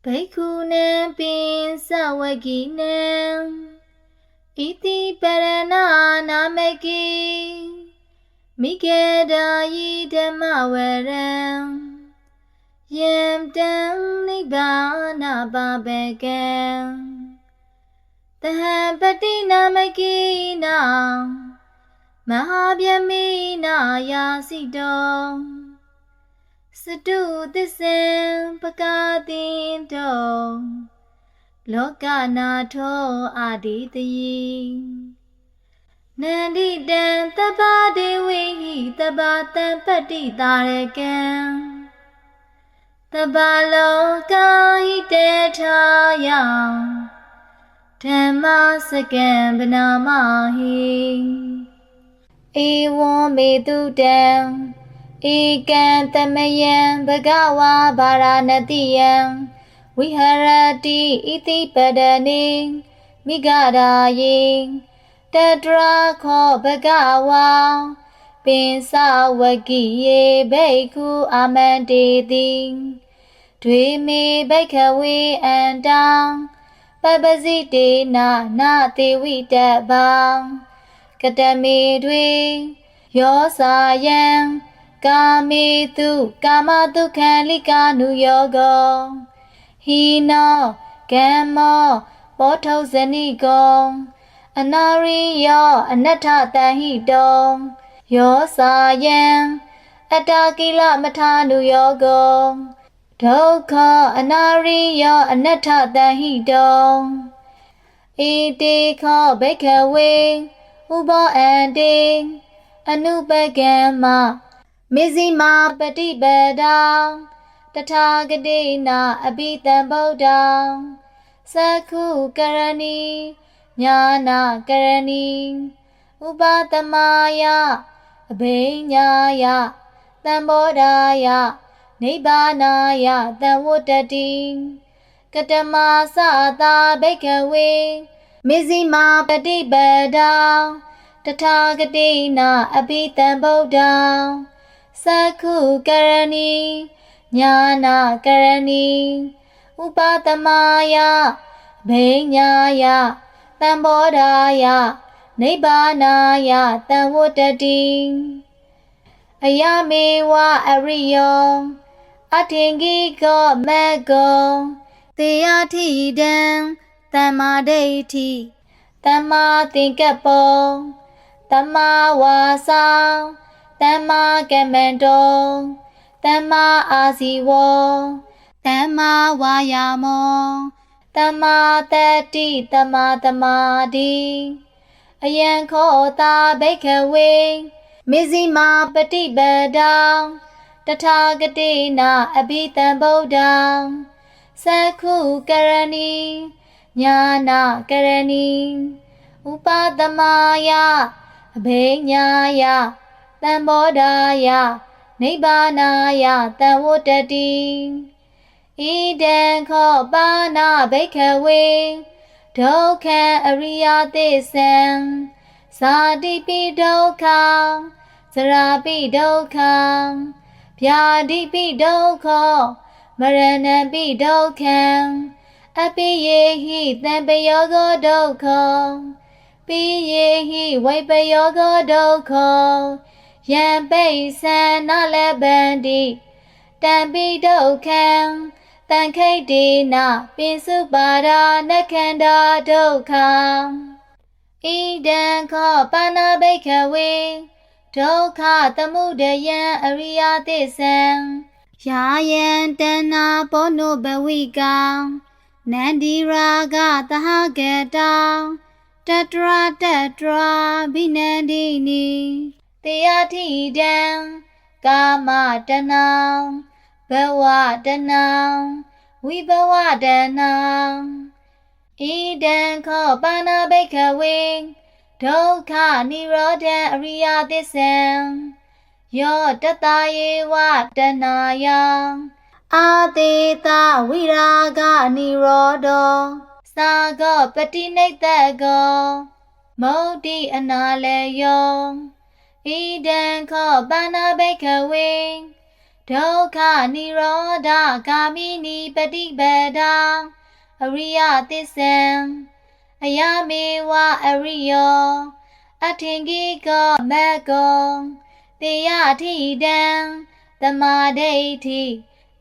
Baikunem pin sawaginem Iti parana nameki Mikeda yidamawerem Yem dang nibana babegem Tahapati nameki na Mahabyami na yasidom Sadu tisem pakatin to Lokana to aditi Nandi dan tabade wihi tabatan pati tarekem Tabaloka hite chaya Dhamma sakam banamahi Ewa medudam Ekam tamayam bhagawa bharanatiyam Viharati iti padane Migadaying Tadra kho bhagawa Pinsawagi bhikkhu amanteti Dvime bhikkhawe andang Babasite na tevi tabang Katame dve Yosayam Kame tu kama tu khalika nu yoga Hino kamo potho zani gong Anariyo anatta tahi dong Yosayam Atakila matha nu yoga Dukha anariyo anatta tahi dong Iti kho bhikkhawe Ubo andi Anupagama Mizima patibada Tathagadena abhitam bodha Sakhu karani Jnana karani Upatamaya Abhinyaya Tambodhaya Nibbanaya Tamvuttati Katama sata bhikkhawe Mizima patibada Tathagadena abhitam bodha Sakhu karani Jnana karani Upatamaya Abhinyaya Tambodhaya Nibbanaya Tamvuttati Ayamewa ariyo Atingiko mego Teyatidam Tamadeti Tamatinkapo Tamawasa Tama kamendo Tama asiwo Tama wayamo Tama tati Tama tamadi Ayanko ta bhikkhawe Mizima patibada Tathagadena abhitam bodha Sakhu karani Jnana karani Upatamaya Abhinyaya Tambodhaya Nibbanaya Tamvuttati Idam kho bana bhikkhawe Dukha ariyatisam Sadipi dukha Sarapi dukha Pyadipi dukha Maranapi dukha Apiyehi tampayoga dukha Piyehi vaipayoga dukha Yampai sanalabandi Tampi dukha Tankaidena Pinsubhara nakanda dukha Idam kho pana bhikkhawe Dukha tamudaya ariyatisam Yayan dana bono bhavika Nandiraga tahagata Tatra binandini Teyatidam Kama danam Bhava danam Vibhava danam Idam kho bana bhikkhawe Dukha nirodha ariyatisam Yo tatayewa danaya Adita viraga nirodho Sago patinaitago Modi analayo Idam kho bana bhikkhawe ဒုက္ခនិရောဓဂာမိနိပฏิပဒါအရိယသစ္ဆံအယမေဝအရိယောအထင်ကိကောမဂ္ဂောတေယထိတံသမာဓိဋ္ဌိ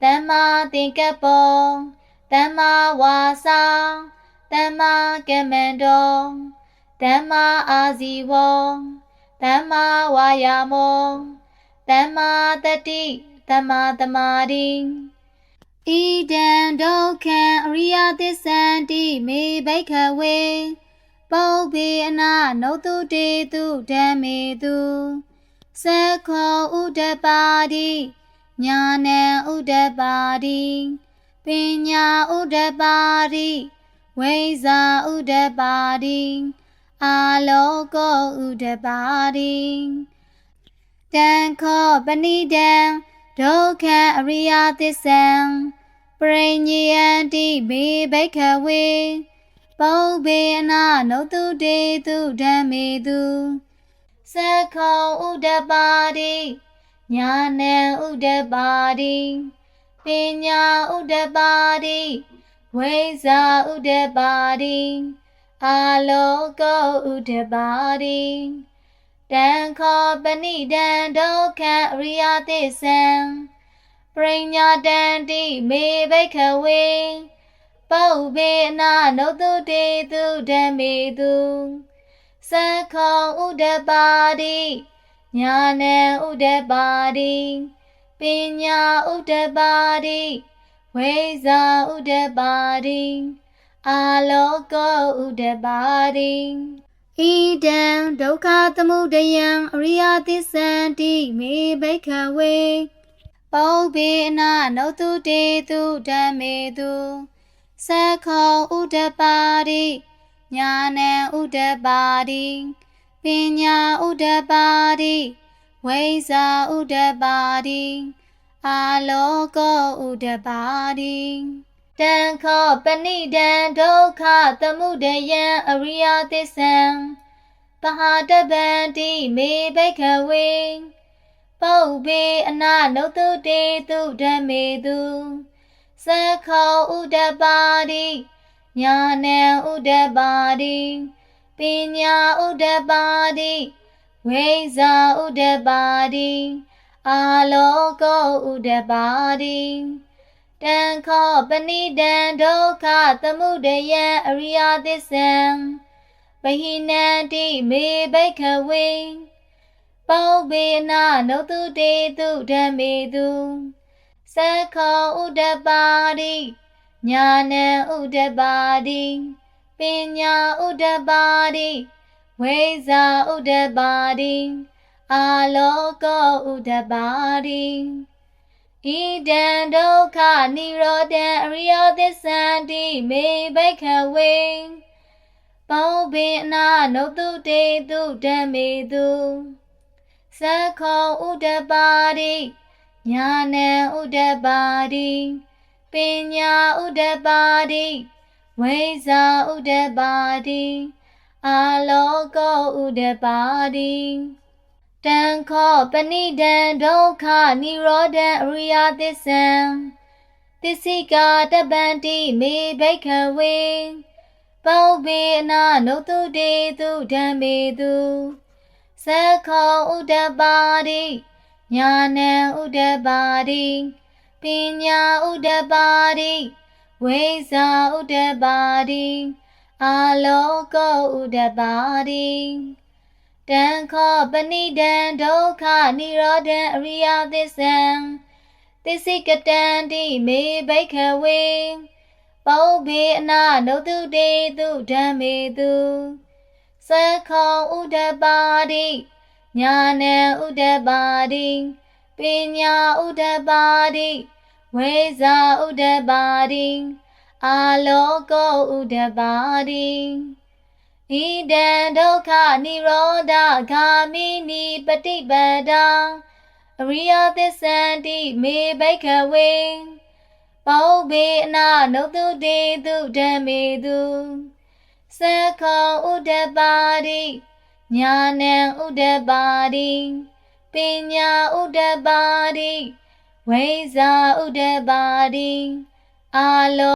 သမ္မာသင်္ကပ္ပောသမ္မာဝါစာသမ္မာကမ္မန္တောသမ္မာအာဇီဝောသမ္မာဝါယာမောသမ္မာတတိသမ္မာသမာဓိဣဒံဒုက္ခံအရိယသစ္ဆန္တိမေဘိက္ခဝေပုပ္ပေအနာနုတုတေတုဓမ္မေတုသက္ခောဥဒ္ဓပါတိညာဏံဥဒ္ဓပါတိပညာဥဒ္ဓပါတိဝိဇ္ဇာဥဒ္ဓပါတိအာလောကောဥဒ္ဓပါတိတံခောပဏိတံဒုက္ခအရိယသစ္ဆံပရိညေယန္တိမေဘိက္ခဝေပုပ္ပေအနာနုတုတေတုဓမ္မေတုသက္ခောဥဒ္ဓပါတိညာဏံဥဒ္ဓပါတိပညာဥဒ္ဓပါတိဝိဇ္ဇာဥဒ္ဓပါတိအာလောကောဥဒ္ဓပါတိတံခောပဏိတံဒုက္ခအရိယသစ္ဆံပရိညာတန္တိမေဘိက္ခဝေပုပ္ပေအနာနုတုတေတုဓမ္မေတုသက္ခောဥဒ္ဓပါတိညာဏံဥဒ္ဓပါတိပညာဥဒ္ဓပါတိဝိဇ္ဇာဥဒ္ဓပါတိအာလောကောဥဒ္ဓပါတိဣဒံဒုက္ခသမုဒယံအရိယသစ္ဆန္တိမေဘိက္ခဝေပုပ္ပေအနာနုတုတေတုဓမ္မေတုသက္ခောဥဒ္ဓပါတိညာဏံဥဒ္ဓပါတိပညာဥဒ္ဓပါတိဝိဇ္ဇာဥဒ္ဓပါတိအာလောကောဥဒ္ဓပါတိတံခောပဏိတံဒုက္ခသမုဒယံအရိယသစ္ဆံပဟာတဗန္တိမေဘိက္ခဝေပုပ္ပေအနာနုတုတေတုဓမ္မေတုသက္ခောဥဒ္ဓပါတိညာဏံဥဒ္ဓပါတိပညာဥဒ္ဓပါတိဝိဇ္ဇာဥဒ္ဓပါတိအာလောကောဥဒ္ဓပါတိတံခောပဏိတံဒုက္ခသမုဒယံအရိယသစ္ဆံပဟိနန္တိမေဘိက္ခဝေပုပ္ပေအနာနုတုတေတုဓမ္မေတုသက္ခောဥဒ္ဓပါတိညာဏံဥဒ္ဓပါတိပညာဥဒ္ဓပါတိဝိဇ္ဇာဥဒ္ဓပါတိအာလောကောဥဒ္ဓပါတိဣဒံဒုက္ခនិရောဓံအရိယသစ္ဆန္တိမေဘိက္ခဝေပုပ္ပေအနာနုတုတေတုဓမ္မေတုသက္ခောဥဒ္ဓပါတိညာဏံဥဒ္ဓပါတိပညာဥဒ္ဓပါတိဝိဇ္ဇာဥဒ္ဓပါတိအာလောကောဥဒ္ဓပါတိတံခောပဏိတံဒုက္ခនិရောဓံအရိယသစ္ဆံသစ္စိကာတပန္တိမေဘိက္ခဝေပုပ္ပေအနာနုတုတေတုဓမ္မေတုသက္ခောဥဒ္ဓပါတိညာဏံဥဒ္ဓပါတိပညာဥဒ္ဓပါတိဝိဇ္ဇာဥဒ္ဓပါတိအာလောကောဥဒ္ဓပါတိတံခောပဏိတံဒုက္ခនិရောဓံအရိယသစ္ဆံသစ္စိကတန္တိမေဘိက္ခဝေပုပ္ပေအနာနုတုတေတုဓမ္မေတုသက္ခောဥဒ္ဓပါတိညာဏံဥဒ္ဓပါတိပညာဥဒ္ဓပါတိဝိဇ္ဇာဥဒ္ဓပါတိအာလောကောဥဒ္ဓပါတိဣဒံဒုက္ခនិရောဓဂာမိနိပฏิပဒါအရိယသစ္ဆန္တိမေဘိက္ခဝေပုပ္ပေအနာနုတုတေတုဓမ္မေတုသက္ခောဥဒ္ဓပါတိညာဏံဥဒ္ဓပါတိပညာဥဒ္ဓပါတိဝ ဝိဇာဥဒ္ဒပါတိအာလော